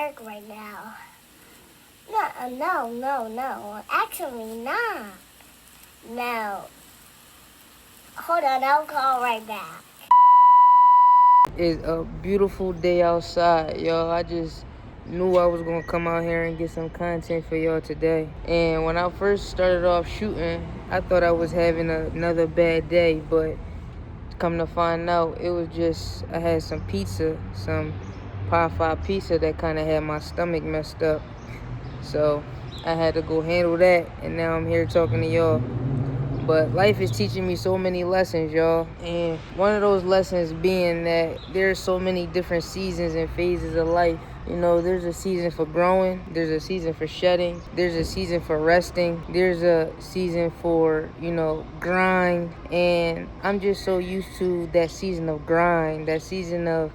work right now. No. Actually, not. No. Hold on, I'll call right back. It's a beautiful day outside, y'all. I just knew I was gonna come out here and get some content for y'all today. And when I first started off shooting, I thought I was having another bad day, but come to find out, it was just I had some pizza, some Popeye pizza that kind of had my stomach messed up. So I had to go handle that, and now I'm here talking to y'all. But life is teaching me so many lessons, y'all. And one of those lessons being that there's so many different seasons and phases of life. You know, there's a season for growing. There's a season for shedding. There's a season for resting. There's a season for, grind. And I'm just so used to that season of grind, that season of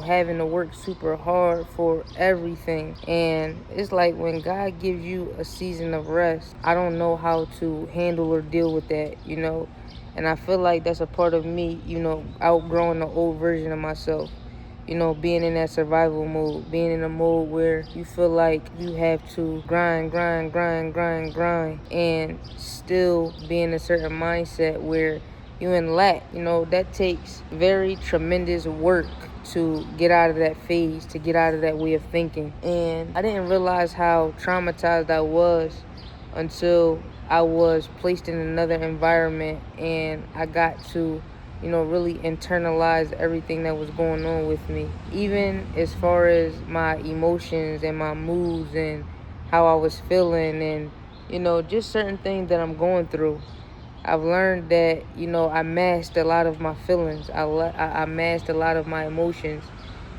having to work super hard for everything. And it's like when God gives you a season of rest, I don't know how to handle or deal with that, And I feel like that's a part of me, outgrowing the old version of myself. Being in that survival mode, being in a mode where you feel like you have to grind, and still be in a certain mindset where you in lack. That takes very tremendous work to get out of that phase, to get out of that way of thinking. And I didn't realize how traumatized I was until I was placed in another environment and I got to really internalize everything that was going on with me. Even as far as my emotions and my moods and how I was feeling and, just certain things that I'm going through. I've learned that, I masked a lot of my feelings. I masked a lot of my emotions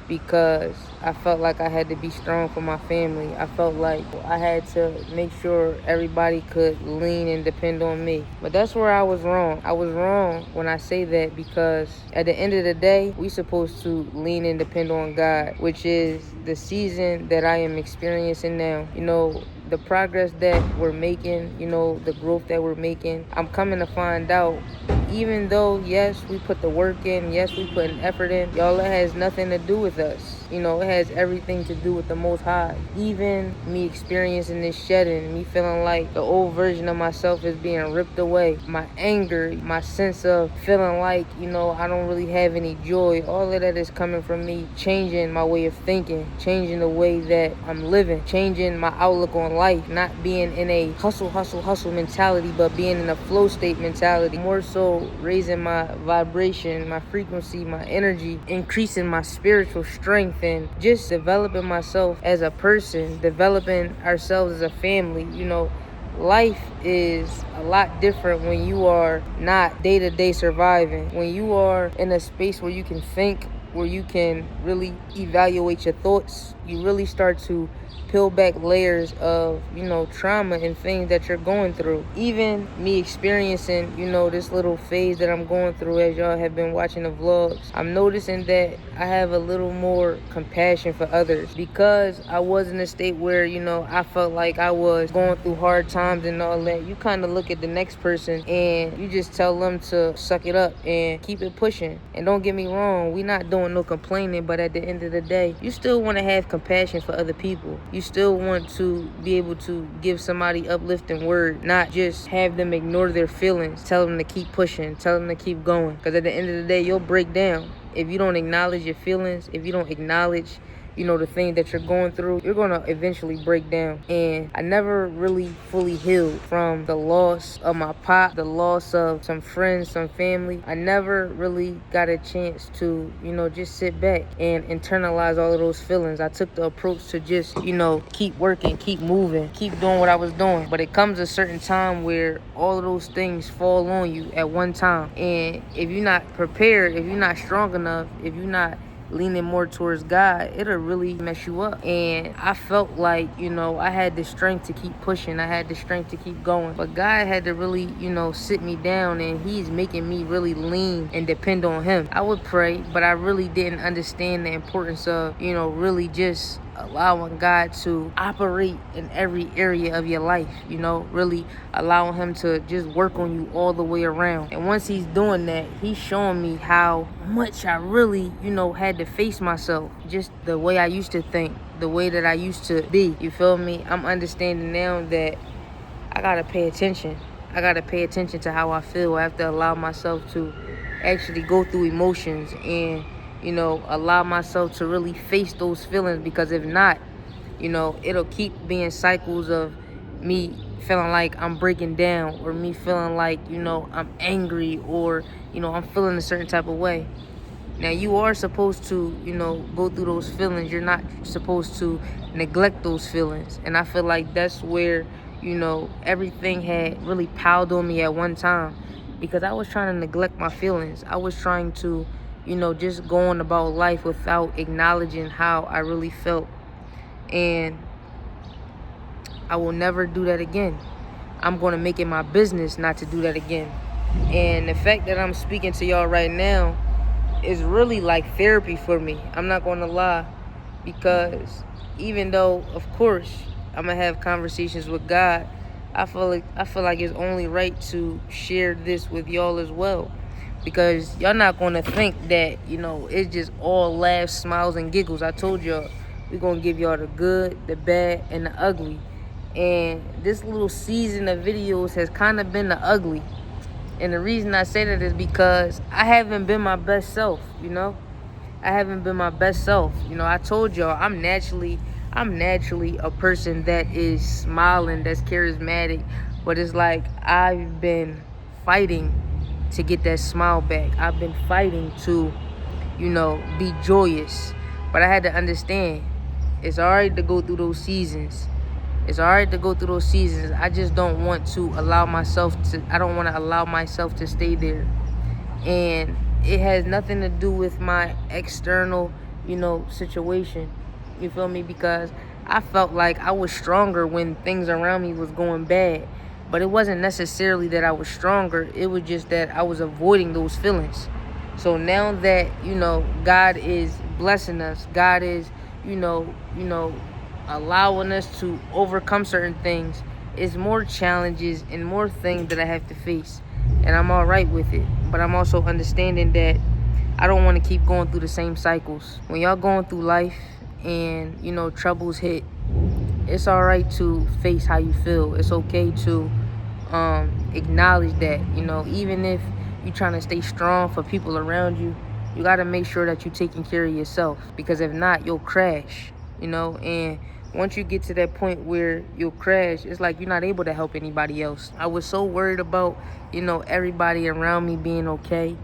because I felt like I had to be strong for my family. I felt like I had to make sure everybody could lean and depend on me. But that's where I was wrong. I was wrong when I say that because at the end of the day, we supposed to lean and depend on God, which is the season that I am experiencing now. The progress that we're making, the growth that we're making, I'm coming to find out, even though, yes, we put the work in, yes, we put an effort in, y'all, it has nothing to do with us. It has everything to do with the Most High. Even me experiencing this shedding, me feeling like the old version of myself is being ripped away. My anger, my sense of feeling like, I don't really have any joy. All of that is coming from me changing my way of thinking, changing the way that I'm living, changing my outlook on life, not being in a hustle mentality, but being in a flow state mentality. More so raising my vibration, my frequency, my energy, increasing my spiritual strength, and just developing myself as a person, developing ourselves as a family. Life is a lot different when you are not day-to-day surviving. When you are in a space where you can think, where you can really evaluate your thoughts, you really start to peel back layers of, trauma and things that you're going through. Even me experiencing, this little phase that I'm going through as y'all have been watching the vlogs, I'm noticing that I have a little more compassion for others because I was in a state where, I felt like I was going through hard times and all that. You kind of look at the next person and you just tell them to suck it up and keep it pushing. And don't get me wrong, we not doing no complaining, but at the end of the day, you still want to have compassion for other people. You still want to be able to give somebody uplifting word, not just have them ignore their feelings, tell them to keep pushing, tell them to keep going. Because at the end of the day, you'll break down. If you don't acknowledge your feelings, if you don't acknowledge the thing that you're going through, you're going to eventually break down. And I never really fully healed from the loss of my pop, the loss of some friends, some family. I never really got a chance to, just sit back and internalize all of those feelings. I took the approach to just, keep working, keep moving, keep doing what I was doing. But it comes a certain time where all of those things fall on you at one time. And if you're not prepared, if you're not strong enough, if you're not leaning more towards God, it'll really mess you up. And I felt like, I had the strength to keep pushing. I had the strength to keep going. But God had to really, sit me down, and He's making me really lean and depend on Him. I would pray, but I really didn't understand the importance of, really just allowing God to operate in every area of your life, really allowing him to just work on you all the way around. And once he's doing that, he's showing me how much I really, had to face myself, just the way I used to think, the way that I used to be. You feel me? I'm understanding now that I gotta pay attention. I gotta pay attention to how I feel. I have to allow myself to actually go through emotions and allow myself to really face those feelings, because if not, it'll keep being cycles of me feeling like I'm breaking down, or me feeling like, I'm angry, or, I'm feeling a certain type of way. Now, you are supposed to, go through those feelings. You're not supposed to neglect those feelings. And I feel like that's where, everything had really piled on me at one time, because I was trying to neglect my feelings. I was trying to, just going about life without acknowledging how I really felt. And I will never do that again. I'm going to make it my business not to do that again. And the fact that I'm speaking to y'all right now is really like therapy for me. I'm not going to lie, because even though, of course, I'm going to have conversations with God, I feel like it's only right to share this with y'all as well. Because y'all not going to think that, it's just all laughs, smiles, and giggles. I told y'all, we're going to give y'all the good, the bad, and the ugly. And this little season of videos has kind of been the ugly. And the reason I say that is because I haven't been my best self, I haven't been my best self. I told y'all, I'm naturally a person that is smiling, that's charismatic. But it's like I've been fighting to get that smile back. I've been fighting to, be joyous. But I had to understand, it's all right to go through those seasons. I just don't want to allow myself to stay there. And it has nothing to do with my external, situation. You feel me? Because I felt like I was stronger when things around me was going bad. But it wasn't necessarily that I was stronger. It was just that I was avoiding those feelings. So now that, God is blessing us, God is, allowing us to overcome certain things, it's more challenges and more things that I have to face. And I'm all right with it. But I'm also understanding that I don't want to keep going through the same cycles. When y'all going through life and, troubles hit, it's all right to face how you feel. It's okay to acknowledge that, even if you're trying to stay strong for people around you, you got to make sure that you're taking care of yourself. Because if not, you'll crash, and once you get to that point where you'll crash, it's like you're not able to help anybody else. I was so worried about, everybody around me being okay,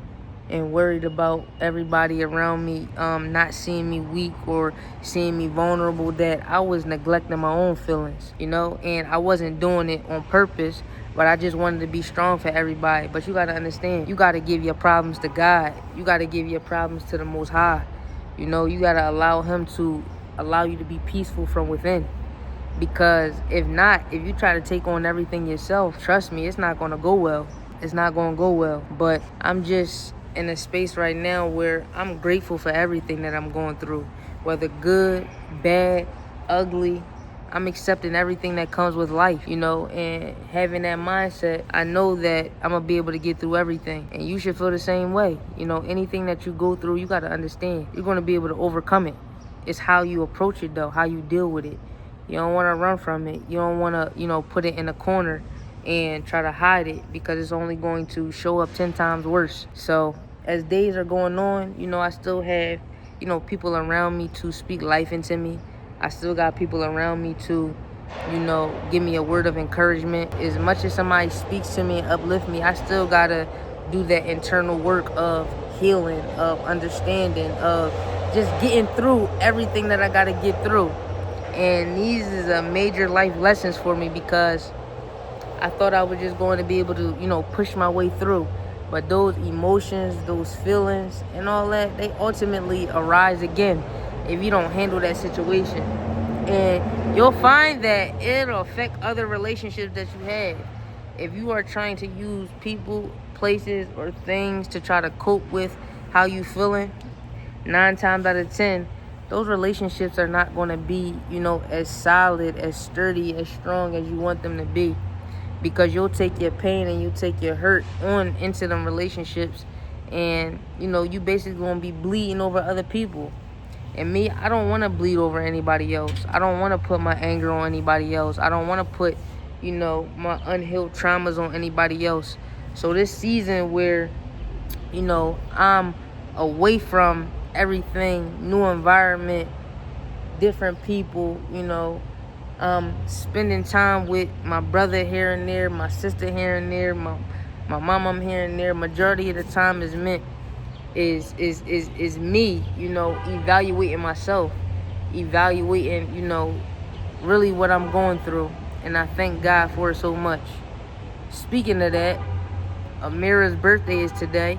and worried about everybody around me not seeing me weak or seeing me vulnerable, that I was neglecting my own feelings, and I wasn't doing it on purpose, but I just wanted to be strong for everybody. But you got to understand, you got to give your problems to God. You got to give your problems to the Most High. You got to allow him to allow you to be peaceful from within. Because if not, if you try to take on everything yourself, trust me, it's not going to go well. It's not going to go well. But I'm just in a space right now where I'm grateful for everything that I'm going through. Whether good, bad, ugly, I'm accepting everything that comes with life, and having that mindset, I know that I'm going to be able to get through everything. And you should feel the same way. Anything that you go through, you got to understand, you're going to be able to overcome it. It's how you approach it, though, how you deal with it. You don't want to run from it. You don't want to, put it in a corner and try to hide it, because it's only going to show up 10 times worse. So as days are going on, I still have, people around me to speak life into me. I still got people around me to, give me a word of encouragement. As much as somebody speaks to me and uplift me, I still got to do that internal work of healing, of understanding, of just getting through everything that I got to get through. And these is a major life lessons for me, because I thought I was just going to be able to, push my way through. But those emotions, those feelings, and all that, they ultimately arise again if you don't handle that situation. And you'll find that it'll affect other relationships that you have. If you are trying to use people, places, or things to try to cope with how you feeling, 9 times out of 10, those relationships are not going to be, as solid, as sturdy, as strong as you want them to be. Because you'll take your pain and you take your hurt on into them relationships, and you basically gonna be bleeding over other people. And me, I don't want to bleed over anybody else. I don't want to put my anger on anybody else. I don't want to put my unhealed traumas on anybody else. So this season where I'm away from everything, new environment, different people, spending time with my brother here and there, my sister here and there, my mom here and there. Majority of the time is me, evaluating myself, evaluating, really what I'm going through. And I thank God for it so much. Speaking of that, Amira's birthday is today,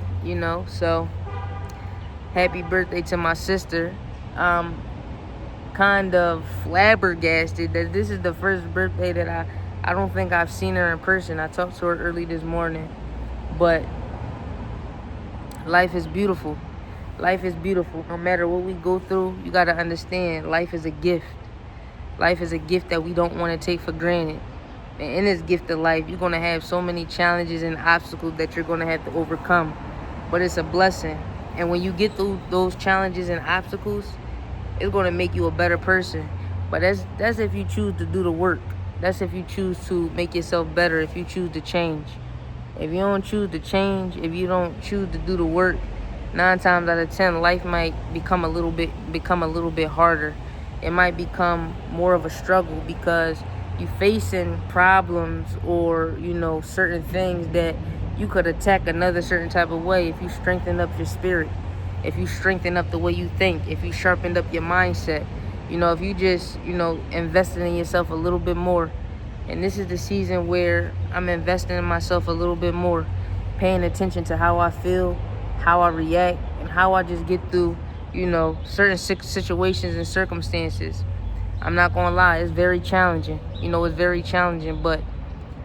so happy birthday to my sister. Kind of flabbergasted that this is the first birthday that I don't think I've seen her in person. I talked to her early this morning, but life is beautiful. Life is beautiful. No matter what we go through, you got to understand life is a gift. Life is a gift that we don't want to take for granted. And in this gift of life, you're going to have so many challenges and obstacles that you're going to have to overcome. But it's a blessing. And when you get through those challenges and obstacles, it's going to make you a better person. But that's if you choose to do the work. That's if you choose to make yourself better, if you choose to change. If you don't choose to change, if you don't choose to do the work, 9 times out of 10, life might become a little bit harder. It might become more of a struggle because you're facing problems or, certain things that you could attack another certain type of way if you strengthen up your spirit. If you strengthen up the way you think, if you sharpened up your mindset, if you just, invested in yourself a little bit more. And this is the season where I'm investing in myself a little bit more, paying attention to how I feel, how I react, and how I just get through, certain situations and circumstances. I'm not going to lie, it's very challenging. It's very challenging, but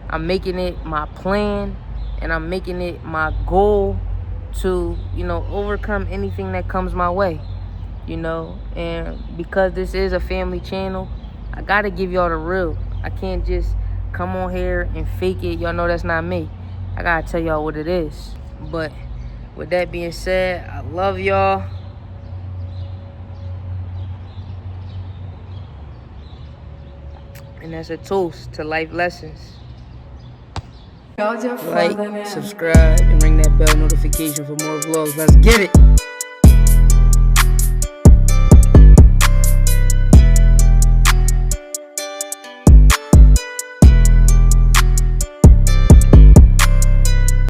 I'm making it my plan and I'm making it my goal to, overcome anything that comes my way, and because this is a family channel, I got to give y'all the real. I can't just come on here and fake it. Y'all know that's not me. I got to tell y'all what it is. But with that being said, I love y'all. And that's a toast to life lessons. Like, subscribe, and ring that bell notification for more vlogs. Let's get it.